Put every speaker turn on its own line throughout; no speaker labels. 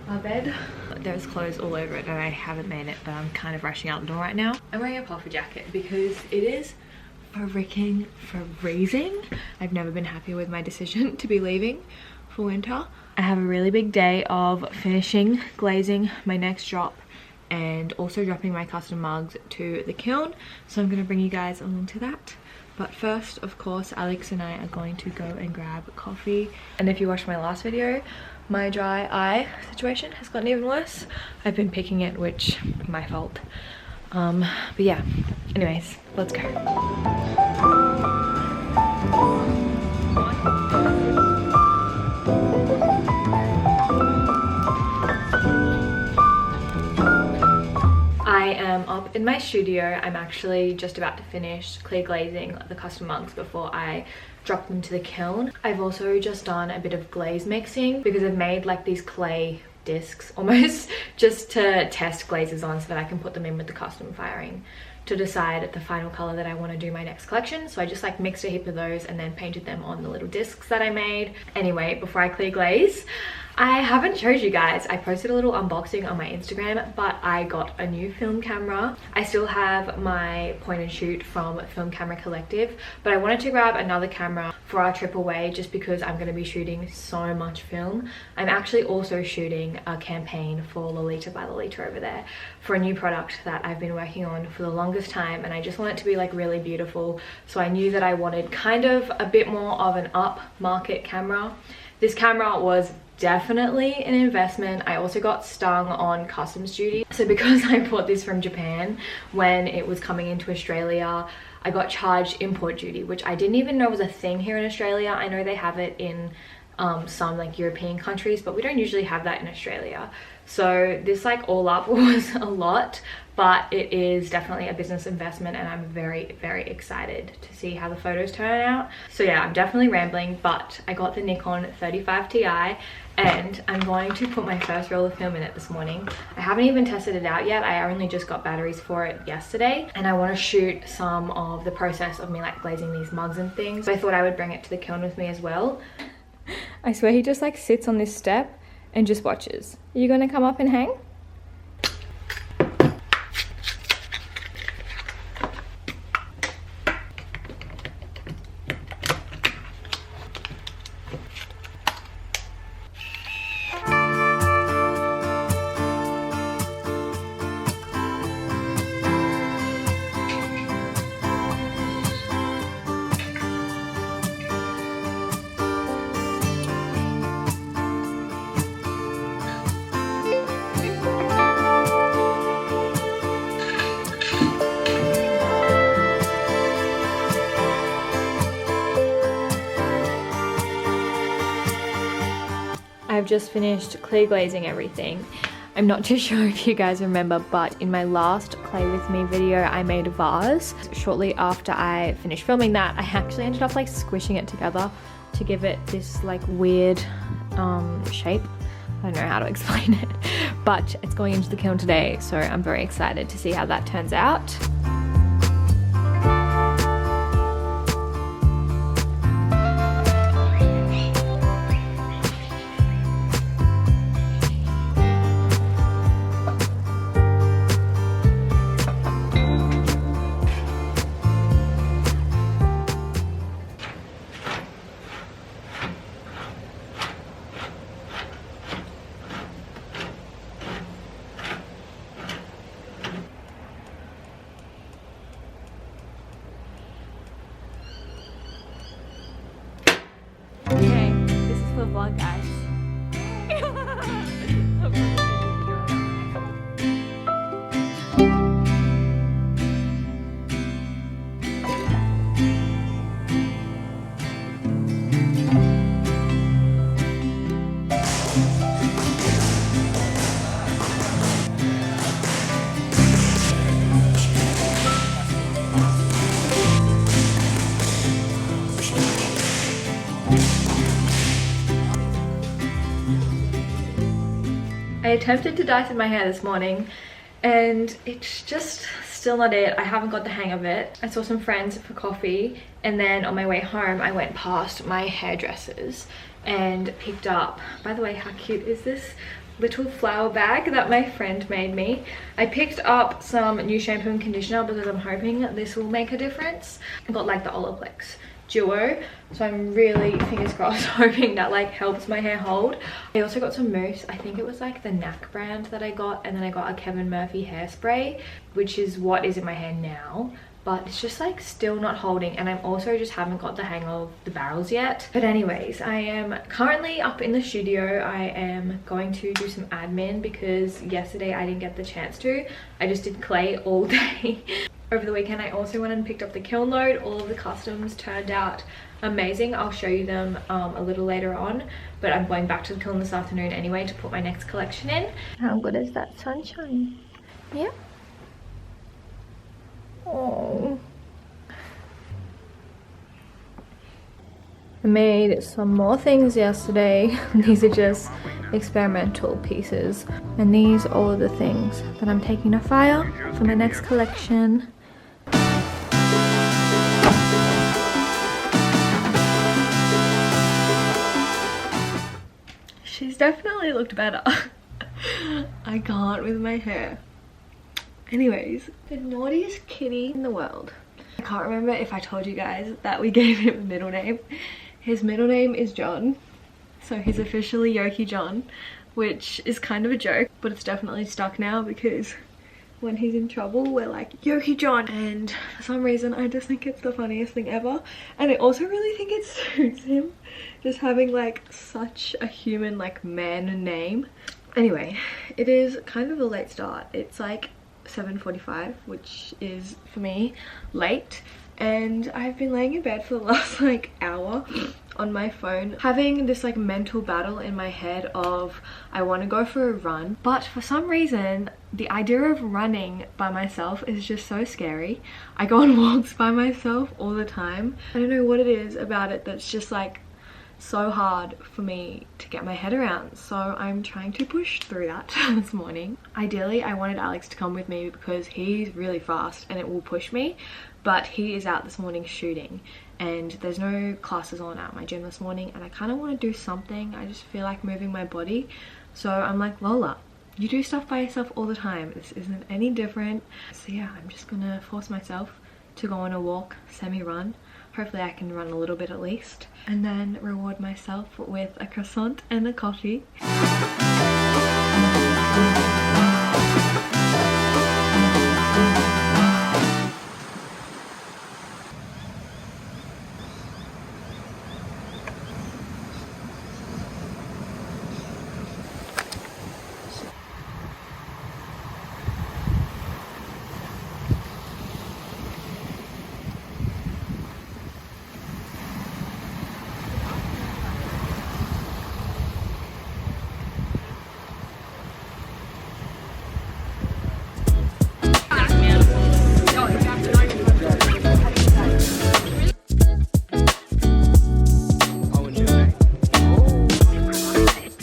our bed. There's clothes all over it and I haven't made it, but I'm kind of rushing out the door right now. I'm wearing a puffer jacket because it is freaking freezing. I've never been happier with my decision to be leaving for winter. I have a really big day of finishing glazing my next drop and also dropping my custom mugs to the kiln, so I'm going to bring you guys along to that. But first, of course, Alex and I are going to go and grab coffee. And if you watched my last video, my dry eye situation has gotten even worse. I've been picking it, which my fault. But yeah, anyways, let's go. I am up in my studio. I'm actually just about to finish clear glazing the custom mugs before I drop them to the kiln. I've also just done a bit of glaze mixing because I've made like these clay discs almost just to test glazes on so that I can put them in with the custom firing to decide the final color that I want to do my next collection. So I just like mixed a heap of those and then painted them on the little discs that I made. Anyway, before I clear glaze, I haven't showed you guys. I posted a little unboxing on my Instagram, but I got a new film camera. I still have my point and shoot from Film Camera Collective, but I wanted to grab another camera for our trip away just because I'm going to be shooting so much film. I'm actually also shooting a campaign for Lolita by Lolita over there for a new product that I've been working on for the longest time, and I just want it to be like really beautiful. So I knew that I wanted kind of a bit more of an upmarket camera. This camera was definitely an investment. I also got stung on customs duty. So because I bought this from Japan when it was coming into Australia, I got charged import duty, which I didn't even know was a thing here in Australia. I know they have it in some like European countries, but we don't usually have that in Australia. So this like all up was a lot, but it is definitely a business investment and I'm very, very excited to see how the photos turn out. So yeah, I'm definitely rambling, but I got the Nikon 35 Ti and I'm going to put my first roll of film in it this morning. I haven't even tested it out yet. I only just got batteries for it yesterday and I want to shoot some of the process of me like glazing these mugs and things. So I thought I would bring it to the kiln with me as well. I swear he just like sits on this step and just watches. Are you gonna come up and hang? I've just finished clear glazing everything. I'm not too sure if you guys remember, but in my last Clay With Me video, I made a vase. Shortly after I finished filming that, I actually ended up like squishing it together to give it this like weird shape. I don't know how to explain it, but it's going into the kiln today, so I'm very excited to see how that turns out. Okay, this is for the vlog, guys. I attempted to dye through my hair this morning and it's just still not it. I haven't got the hang of it. I saw some friends for coffee and then on my way home I went past my hairdressers and picked up, by the way, how cute is this little flower bag that my friend made me. I picked up some new shampoo and conditioner because I'm hoping this will make a difference. I got like the Olaplex duo, so I'm really, fingers crossed, hoping that like helps my hair hold. I also got some mousse. I think it was like the NAC brand that I got, and then I got a Kevin Murphy hairspray, which is what is in my hair now, but it's just like still not holding, and I'm also just haven't got the hang of the barrels yet. But anyways, I am currently up in the studio. I am going to do some admin because yesterday I didn't get the chance to. I just did clay all day. Over the weekend I also went and picked up the kiln load. All of the customs turned out amazing. I'll show you them a little later on, but I'm going back to the kiln this afternoon anyway to put my next collection in. How good is that sunshine? Yeah. Oh, I made some more things yesterday. These are just experimental pieces, and these are all of the things that I'm taking to fire for my next collection. She's definitely looked better. I can't with my hair. Anyways, the naughtiest kitty in the world. I can't remember if I told you guys that we gave him a middle name. His middle name is John, so he's officially Yoki John, which is kind of a joke, but it's definitely stuck now because when he's in trouble we're like Yoki John, and for some reason I just think it's the funniest thing ever. And I also really think it suits him, just having like such a human like man name. Anyway, it is kind of a late start. It's like 7:45, which is for me late, and I've been laying in bed for the last like hour on my phone having this like mental battle in my head of I want to go for a run, but for some reason the idea of running by myself is just so scary. I go on walks by myself all the time. I don't know what it is about it that's just like so hard for me to get my head around, so I'm trying to push through that this morning. Ideally I wanted Alex to come with me because he's really fast and it will push me, but he is out this morning shooting and there's no classes on at my gym this morning, and I kind of want to do something. I just feel like moving my body, so I'm like, Lola, you do stuff by yourself all the time, this isn't any different. So yeah, I'm just gonna force myself to go on a walk, semi-run. Hopefully I can run a little bit at least, and then reward myself with a croissant and a coffee.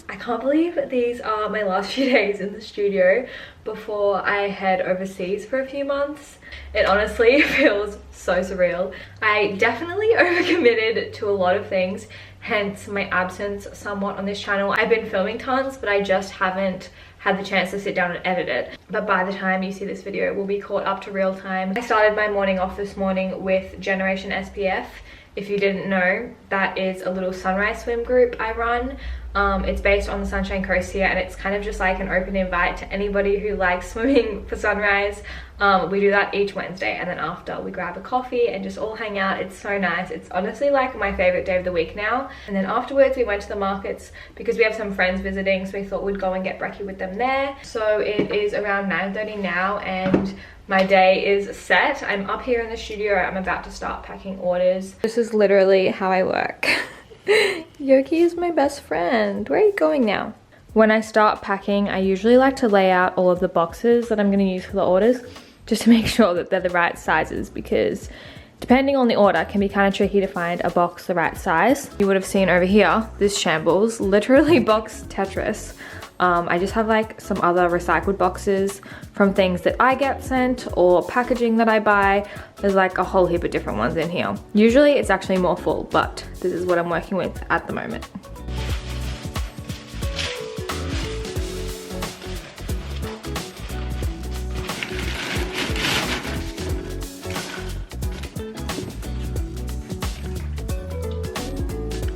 I can't believe these are my last few days in the studio before I head overseas for a few months. It honestly feels so surreal. I definitely overcommitted to a lot of things, hence my absence somewhat on this channel. I've been filming tons, but I just haven't had the chance to sit down and edit it. But by the time you see this video, we'll be caught up to real time. I started my morning off this morning with Generation SPF. If you didn't know, that is a little sunrise swim group I run. It's based on the Sunshine Coast here, and it's kind of just like an open invite to anybody who likes swimming for sunrise. We do that each Wednesday, and then after we grab a coffee and just all hang out. It's so nice. It's honestly like my favorite day of the week now. And then afterwards we went to the markets because we have some friends visiting, so we thought we'd go and get brekkie with them there. So it is around 9:30 now and my day is set. I'm up here in the studio. I'm about to start packing orders. This is literally how I work. Yoki is my best friend. Where are you going now? When I start packing, I usually like to lay out all of the boxes that I'm going to use for the orders, just to make sure that they're the right sizes, because depending on the order, it can be kind of tricky to find a box the right size. You would have seen over here, this shambles, literally box Tetris. I just have like some other recycled boxes from things that I get sent or packaging that I buy. There's like a whole heap of different ones in here. Usually it's actually more full, but this is what I'm working with at the moment.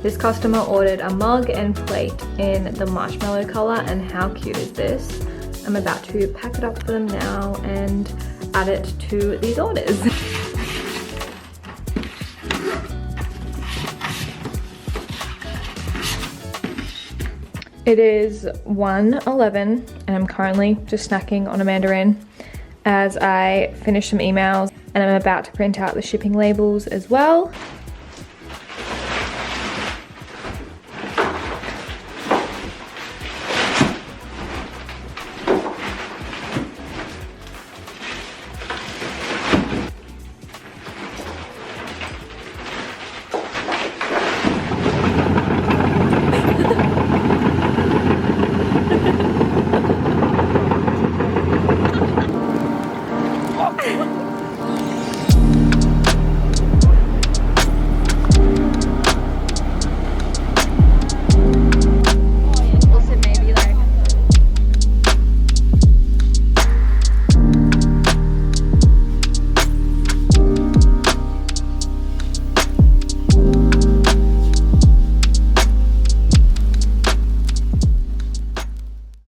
This customer ordered a mug and plate in the marshmallow color, and how cute is this? I'm about to pack it up for them now and add it to these orders. It is 1:11 and I'm currently just snacking on a mandarin as I finish some emails, and I'm about to print out the shipping labels as well.